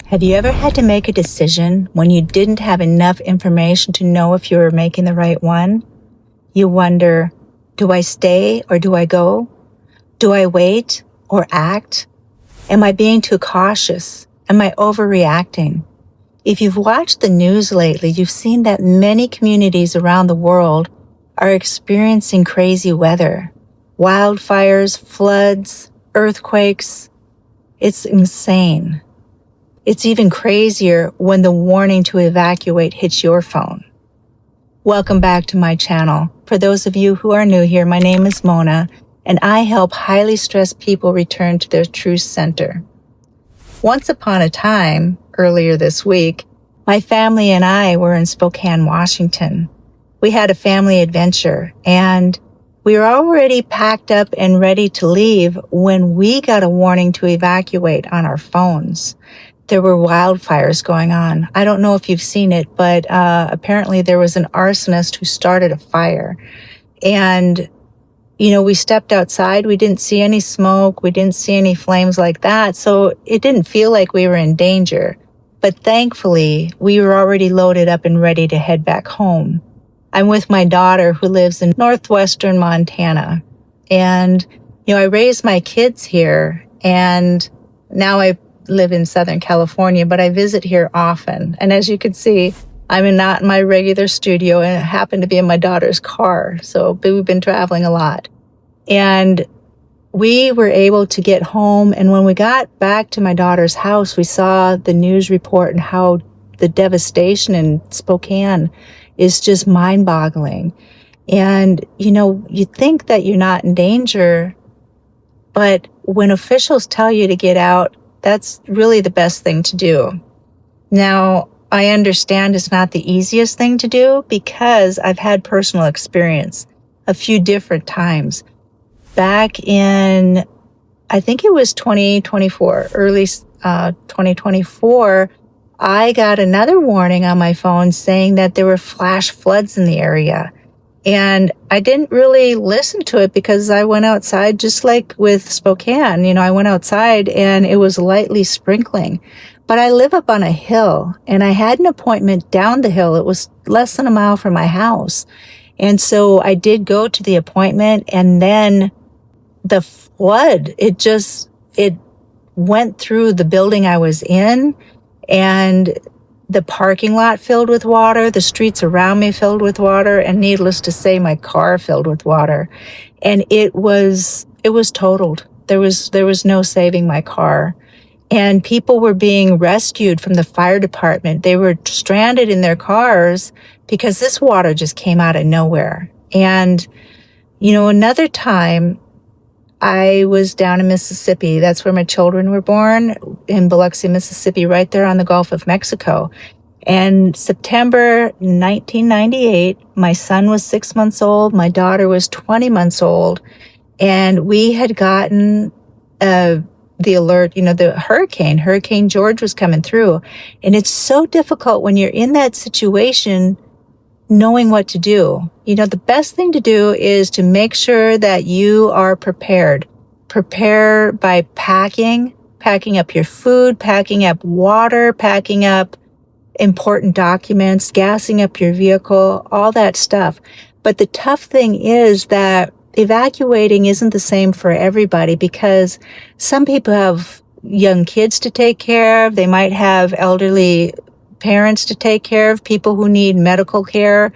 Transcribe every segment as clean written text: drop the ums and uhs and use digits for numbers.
Have you ever had to make a decision when you didn't have enough information to know if you were making the right one? You wonder, do I stay or do I go? Do I wait or act? Am I being too cautious? Am I overreacting? If you've watched the news lately, you've seen that many communities around the world are experiencing crazy weather. Wildfires, floods, earthquakes. It's insane. It's even crazier when the warning to evacuate hits your phone. Welcome back to my channel. For those of you who are new here, my name is Mona, and I help highly stressed people return to their true center. Once upon a time, earlier this week, my family and I were in Spokane, Washington. We had a family adventure, and we were already packed up and ready to leave when we got a warning to evacuate on our phones. There were wildfires going on. I don't know if you've seen it, but apparently there was an arsonist who started a fire. And, we stepped outside. We didn't see any smoke. We didn't see any flames like that. So it didn't feel like we were in danger. But thankfully, we were already loaded up and ready to head back home. I'm with my daughter who lives in northwestern Montana. And, I raised my kids here, and now I live in Southern California, but I visit here often. And as you can see, I'm not in my regular studio, and I happen to be in my daughter's car. So we've been traveling a lot. And we were able to get home. And when we got back to my daughter's house, we saw the news report and how the devastation in Spokane is just mind-boggling. And, you think that you're not in danger, but when officials tell you to get out, that's really the best thing to do. Now, I understand it's not the easiest thing to do because I've had personal experience a few different times. Back in, I think it was 2024, early 2024, I got another warning on my phone saying that there were flash floods in the area. And I didn't really listen to it because I went outside just like with Spokane. I went outside and it was lightly sprinkling. But I live up on a hill and I had an appointment down the hill. It was less than a mile from my house. And so I did go to the appointment, and then the flood, it went through the building I was in, and the parking lot filled with water, the streets around me filled with water, and needless to say, my car filled with water. And it was totaled. There was no saving my car. And people were being rescued from the fire department. They were stranded in their cars because this water just came out of nowhere. And, another time I was down in Mississippi. That's where my children were born, in Biloxi, Mississippi, right there on the Gulf of Mexico. And September 1998, my son was 6 months old. My daughter was 20 months old. And we had gotten the alert, the Hurricane George was coming through. And it's so difficult when you're in that situation knowing what to do. The best thing to do is to make sure that you are prepared. Prepare by packing up your food, packing up water, packing up important documents, gassing up your vehicle, all that stuff. But the tough thing is that evacuating isn't the same for everybody because some people have young kids to take care of. They might have elderly parents to take care of, people who need medical care.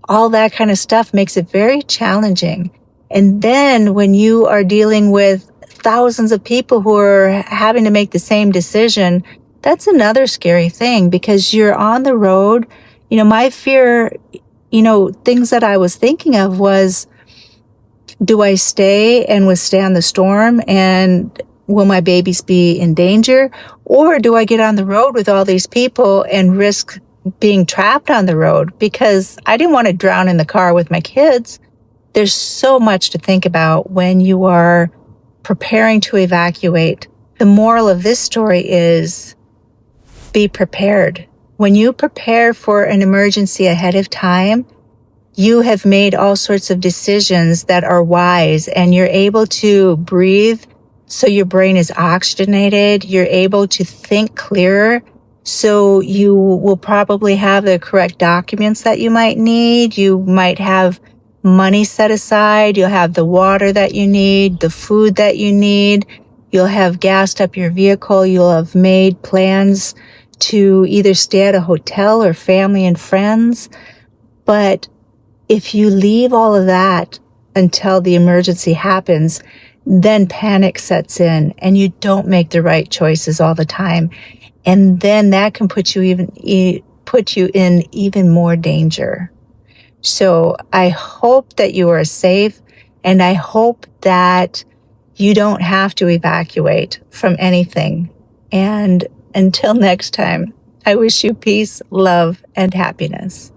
All that kind of stuff makes it very challenging. And then when you are dealing with thousands of people who are having to make the same decision, that's another scary thing because you're on the road. My fear, things that I was thinking of was, do I stay and withstand the storm, and will my babies be in danger? Or do I get on the road with all these people and risk being trapped on the road? Because I didn't want to drown in the car with my kids. There's so much to think about when you are preparing to evacuate. The moral of this story is be prepared. When you prepare for an emergency ahead of time, you have made all sorts of decisions that are wise, and you're able to breathe so your brain is oxygenated. You're able to think clearer, So you will probably have the correct documents that you might need. You might have money set aside. You'll have the water that you need, the food that you need. You'll have gassed up your vehicle. You'll have made plans to either stay at a hotel or family and friends. But if you leave all of that until the emergency happens, then panic sets in and you don't make the right choices all the time. And then that can put you in even more danger. So I hope that you are safe, and I hope that you don't have to evacuate from anything. And until next time, I wish you peace, love, and happiness.